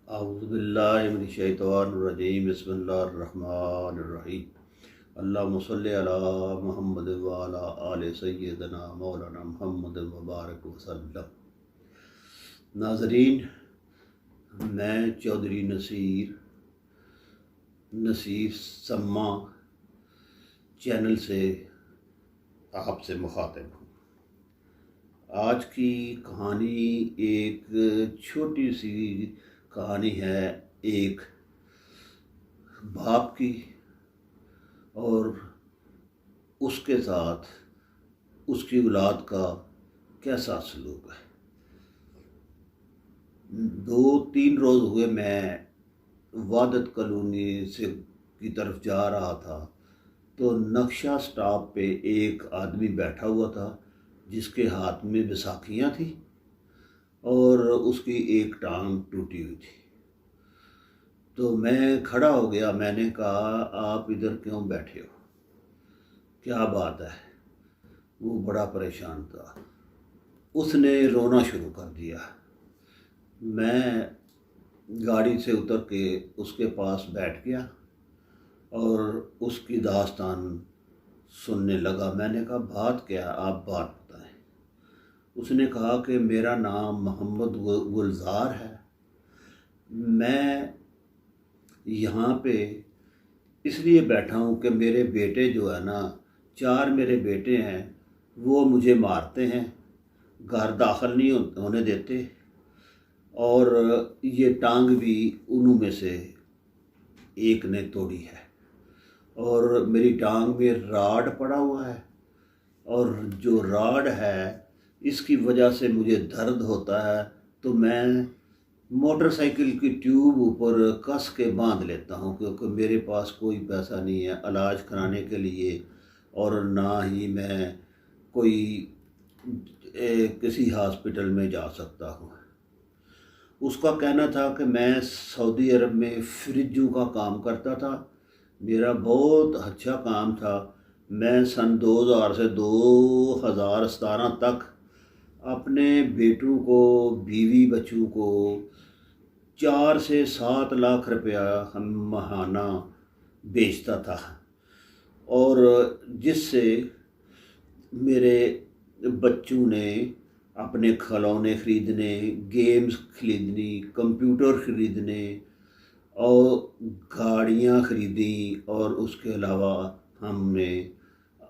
اعوذ باللہ من الشیطان الرجیم بسم اللہ الرحمن الرحیم اللہم صلی علی محمد وعلی آل سیدنا مولانا محمد وبارک وسلم۔ ناظرین، میں چودھری نصیر سما چینل سے آپ سے مخاطب ہوں۔ آج کی کہانی ایک چھوٹی سی کہانی ہے، ایک باپ کی اور اس کے ساتھ اس کی اولاد کا کیسا سلوک ہے۔ 2-3 روز ہوئے میں وحدت کالونی کی طرف جا رہا تھا تو نقشہ سٹاپ پہ ایک آدمی بیٹھا ہوا تھا جس کے ہاتھ میں بیساکھیاں تھیں اور اس کی ایک ٹانگ ٹوٹی ہوئی تھی۔ تو میں کھڑا ہو گیا، میں نے کہا آپ ادھر کیوں بیٹھے ہو، کیا بات ہے؟ وہ بڑا پریشان تھا، اس نے رونا شروع کر دیا۔ میں گاڑی سے اتر کے اس کے پاس بیٹھ گیا اور اس کی داستان سننے لگا۔ میں نے کہا بات کیا، آپ بات بتائیں۔ اس نے کہا کہ میرا نام محمد گلزار ہے، میں یہاں پہ اس لیے بیٹھا ہوں کہ میرے بیٹے جو ہے نا، 4 میرے بیٹے ہیں، وہ مجھے مارتے ہیں، گھر داخل نہیں ہونے دیتے، اور یہ ٹانگ بھی انہوں میں سے ایک نے توڑی ہے، اور میری ٹانگ میں راڈ پڑا ہوا ہے، اور جو راڈ ہے اس کی وجہ سے مجھے درد ہوتا ہے تو میں موٹر سائیکل کی ٹیوب اوپر کس کے باندھ لیتا ہوں، کیونکہ میرے پاس کوئی پیسہ نہیں ہے علاج کرانے کے لیے، اور نہ ہی میں کوئی کسی ہاسپٹل میں جا سکتا ہوں۔ اس کا کہنا تھا کہ میں سعودی عرب میں فریجوں کا کام کرتا تھا، میرا بہت اچھا کام تھا۔ میں سن 2000 سے 2017 تک اپنے بیٹوں کو، بیوی بچوں کو 4 سے 7 لاکھ روپیہ ماہانہ بیچتا تھا، اور جس سے میرے بچوں نے اپنے کھلونے خریدنے، گیمز خریدنی، کمپیوٹر خریدنے اور گاڑیاں خریدیں، اور اس کے علاوہ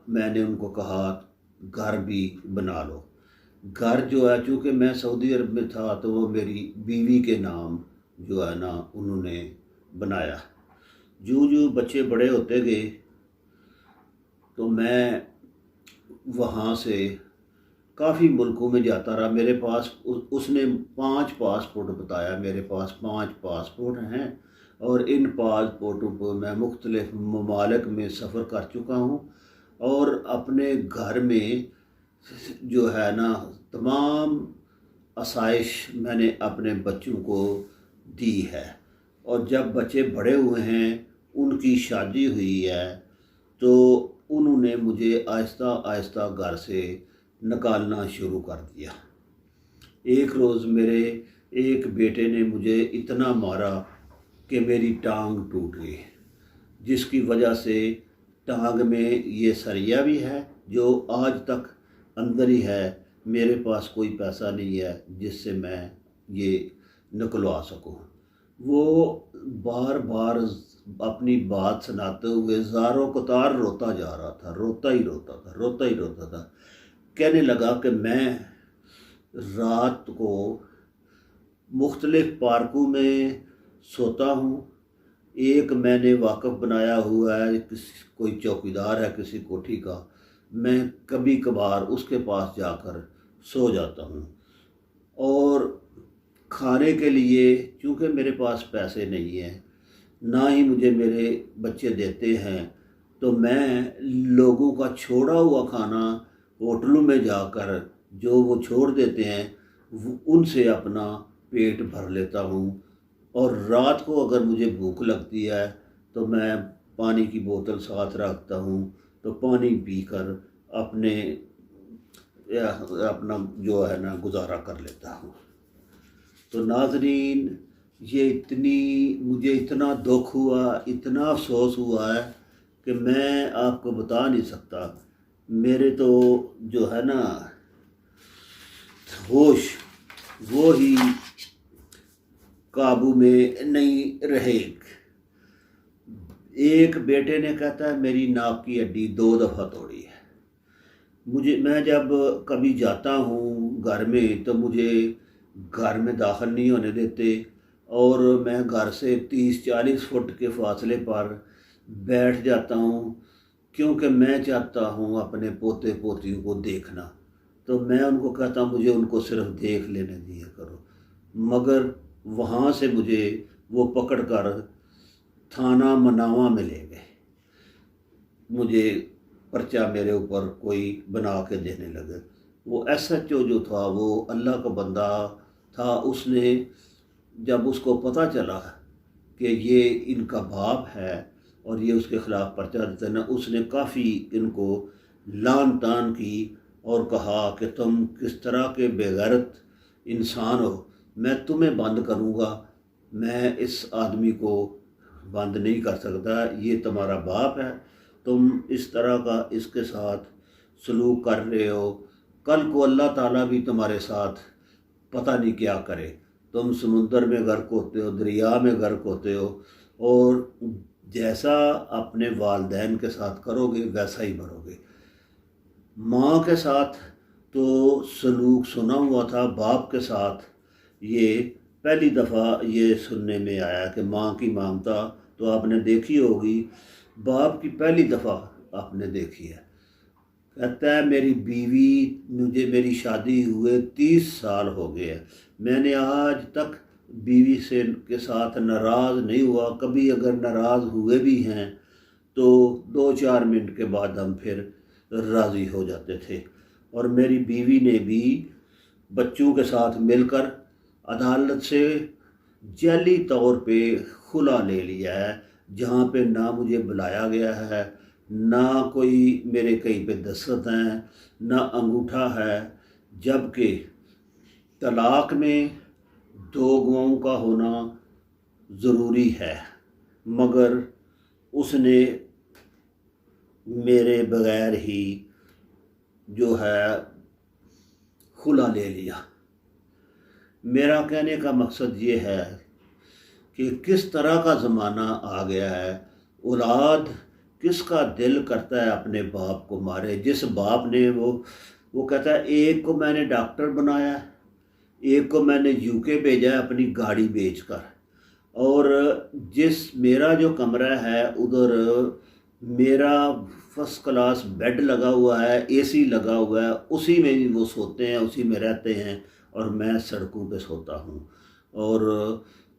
میں نے ان کو کہا گھر بھی بنا لو۔ گھر جو ہے، چونکہ میں سعودی عرب میں تھا تو وہ میری بیوی کے نام جو ہے نا انہوں نے بنایا۔ جو بچے بڑے ہوتے گئے تو میں وہاں سے کافی ملکوں میں جاتا رہا۔ میرے پاس اس نے 5 پاسپورٹ بتایا، میرے پاس 5 پاسپورٹ ہیں، اور ان پاسپورٹوں پر میں مختلف ممالک میں سفر کر چکا ہوں، اور اپنے گھر میں جو ہے نا تمام آسائش میں نے اپنے بچوں کو دی ہے، اور جب بچے بڑے ہوئے ہیں، ان کی شادی ہوئی ہے، تو انہوں نے مجھے آہستہ آہستہ گھر سے نکالنا شروع کر دیا۔ ایک روز میرے ایک بیٹے نے مجھے اتنا مارا کہ میری ٹانگ ٹوٹ گئی، جس کی وجہ سے ٹانگ میں یہ سریا بھی ہے جو آج تک اندر ہی ہے۔ میرے پاس کوئی پیسہ نہیں ہے جس سے میں یہ نکلوا سکوں۔ وہ بار بار اپنی بات سناتے ہوئے زاروں قطار روتا جا رہا تھا، روتا ہی روتا تھا۔ کہنے لگا کہ میں رات کو مختلف پارکوں میں سوتا ہوں، ایک میں نے واقف بنایا ہوا ہے، کوئی چوکیدار ہے کسی کوٹھی کا، میں کبھی کبھار اس کے پاس جا کر سو جاتا ہوں، اور کھانے کے لیے چونکہ میرے پاس پیسے نہیں ہیں، نہ ہی مجھے میرے بچے دیتے ہیں، تو میں لوگوں کا چھوڑا ہوا کھانا ہوٹلوں میں جا کر جو وہ چھوڑ دیتے ہیں ان سے اپنا پیٹ بھر لیتا ہوں، اور رات کو اگر مجھے بھوک لگتی ہے تو میں پانی کی بوتل ساتھ رکھتا ہوں، تو پانی پی کر اپنا جو ہے نا گزارا کر لیتا ہوں۔ تو ناظرین، مجھے اتنا دکھ ہوا، اتنا افسوس ہوا ہے کہ میں آپ کو بتا نہیں سکتا۔ میرے تو جو ہے نا ہوش وہ ہی قابو میں نہیں رہے۔ ایک بیٹے نے کہتا ہے میری ناک کی ہڈی 2 دفعہ توڑی ہے۔ میں جب کبھی جاتا ہوں گھر میں تو مجھے گھر میں داخل نہیں ہونے دیتے، اور میں گھر سے 30-40 فٹ کے فاصلے پر بیٹھ جاتا ہوں، کیونکہ میں چاہتا ہوں اپنے پوتے پوتیوں کو دیکھنا۔ تو میں ان کو کہتا ہوں مجھے ان کو صرف دیکھ لینے دیا کرو، مگر وہاں سے مجھے وہ پکڑ کر تھانہ مناواں میں لے گئے۔ مجھے پرچہ میرے اوپر کوئی بنا کے دینے لگے۔ وہ ایس ایچ او جو تھا وہ اللہ کا بندہ تھا، اس نے جب اس کو پتہ چلا کہ یہ ان کا باپ ہے اور یہ اس کے خلاف پرچہ دیتے نا، اس نے کافی ان کو لان تان کی اور کہا کہ تم کس طرح کے بے غیرت انسان ہو، میں تمہیں بند کروں گا، میں اس آدمی کو بند نہیں کر سکتا، یہ تمہارا باپ ہے، تم اس طرح کا اس کے ساتھ سلوک کر رہے ہو، کل کو اللہ تعالیٰ بھی تمہارے ساتھ پتہ نہیں کیا کرے، تم سمندر میں غرق ہوتے ہو، دریا میں غرق ہوتے ہو، اور جیسا اپنے والدین کے ساتھ کرو گے ویسا ہی مرو گے۔ ماں کے ساتھ تو سلوک سنا ہوا تھا، باپ کے ساتھ یہ پہلی دفعہ یہ سننے میں آیا کہ ماں کی ممتا تو آپ نے دیکھی ہوگی، باپ کی پہلی دفعہ آپ نے دیکھی ہے۔ کہتا ہے میری بیوی، میری شادی ہوئے 30 سال ہو گئے ہیں، میں نے آج تک بیوی کے ساتھ ناراض نہیں ہوا، کبھی اگر ناراض ہوئے بھی ہیں تو 2-4 منٹ کے بعد ہم پھر راضی ہو جاتے تھے۔ اور میری بیوی نے بھی بچوں کے ساتھ مل کر عدالت سے جعلی طور پہ خلا لے لیا ہے، جہاں پہ نہ مجھے بلایا گیا ہے، نہ کوئی میرے کہیں پہ دستخط ہیں، نہ انگوٹھا ہے، جبکہ طلاق میں 2 گواہوں کا ہونا ضروری ہے، مگر اس نے میرے بغیر ہی جو ہے خلا لے لیا۔ میرا کہنے کا مقصد یہ ہے کہ کس طرح کا زمانہ آ گیا ہے، اولاد کس کا دل کرتا ہے اپنے باپ کو مارے۔ جس باپ نے وہ کہتا ہے ایک کو میں نے ڈاکٹر بنایا، ایک کو میں نے UK بھیجا ہے اپنی گاڑی بیچ کر، اور میرا جو کمرہ ہے ادھر میرا فرسٹ کلاس بیڈ لگا ہوا ہے، AC لگا ہوا ہے، اسی میں وہ سوتے ہیں، اسی میں رہتے ہیں، اور میں سڑکوں پہ سوتا ہوں، اور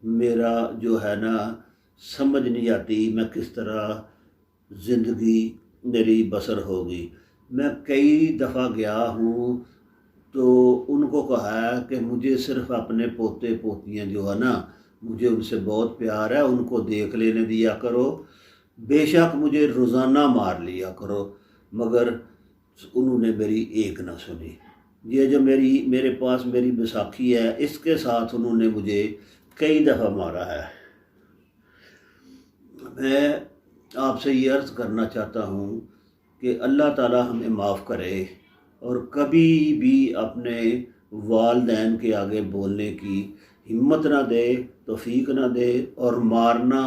میرا جو ہے نا سمجھ نہیں آتی میں کس طرح زندگی میری بسر ہوگی۔ میں کئی دفعہ گیا ہوں تو ان کو کہا ہے کہ مجھے صرف اپنے پوتے پوتیاں جو ہے نا، مجھے ان سے بہت پیار ہے، ان کو دیکھ لینے دیا کرو، بے شک مجھے روزانہ مار لیا کرو، مگر انہوں نے میری ایک نہ سنی۔ یہ جو میرے پاس میری بیساکھی ہے، اس کے ساتھ انہوں نے مجھے کئی دفعہ مارا ہے۔ میں آپ سے یہ عرض کرنا چاہتا ہوں کہ اللہ تعالیٰ ہمیں معاف کرے، اور کبھی بھی اپنے والدین کے آگے بولنے کی ہمت نہ دے، توفیق نہ دے، اور مارنا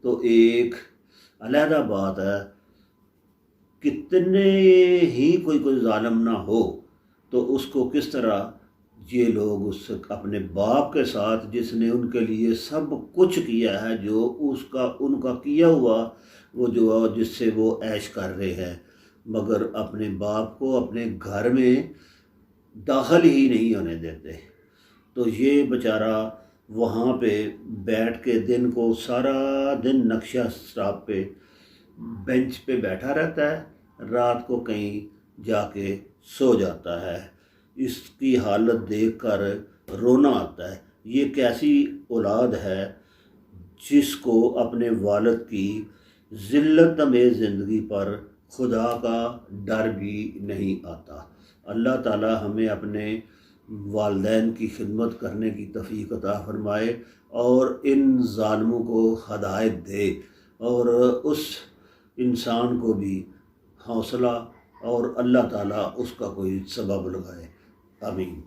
تو ایک علیحدہ بات ہے۔ کتنے ہی کوئی ظالم نہ ہو تو اس کو کس طرح یہ لوگ اپنے باپ کے ساتھ، جس نے ان کے لیے سب کچھ کیا ہے، جو ان کا کیا ہوا وہ جو جس سے وہ عیش کر رہے ہیں، مگر اپنے باپ کو اپنے گھر میں داخل ہی نہیں ہونے دیتے۔ تو یہ بیچارہ وہاں پہ بیٹھ کے دن کو سارا دن نقشہ سٹاپ پہ بینچ پہ بیٹھا رہتا ہے، رات کو کہیں جا کے سو جاتا ہے۔ اس کی حالت دیکھ کر رونا آتا ہے۔ یہ کیسی اولاد ہے جس کو اپنے والد کی ذلت میں زندگی پر خدا کا ڈر بھی نہیں آتا۔ اللہ تعالی ہمیں اپنے والدین کی خدمت کرنے کی توفیق عطا فرمائے، اور ان ظالموں کو ہدایت دے، اور اس انسان کو بھی حوصلہ اور اللہ تعالیٰ اس کا کوئی سبب لگائے۔ آمین۔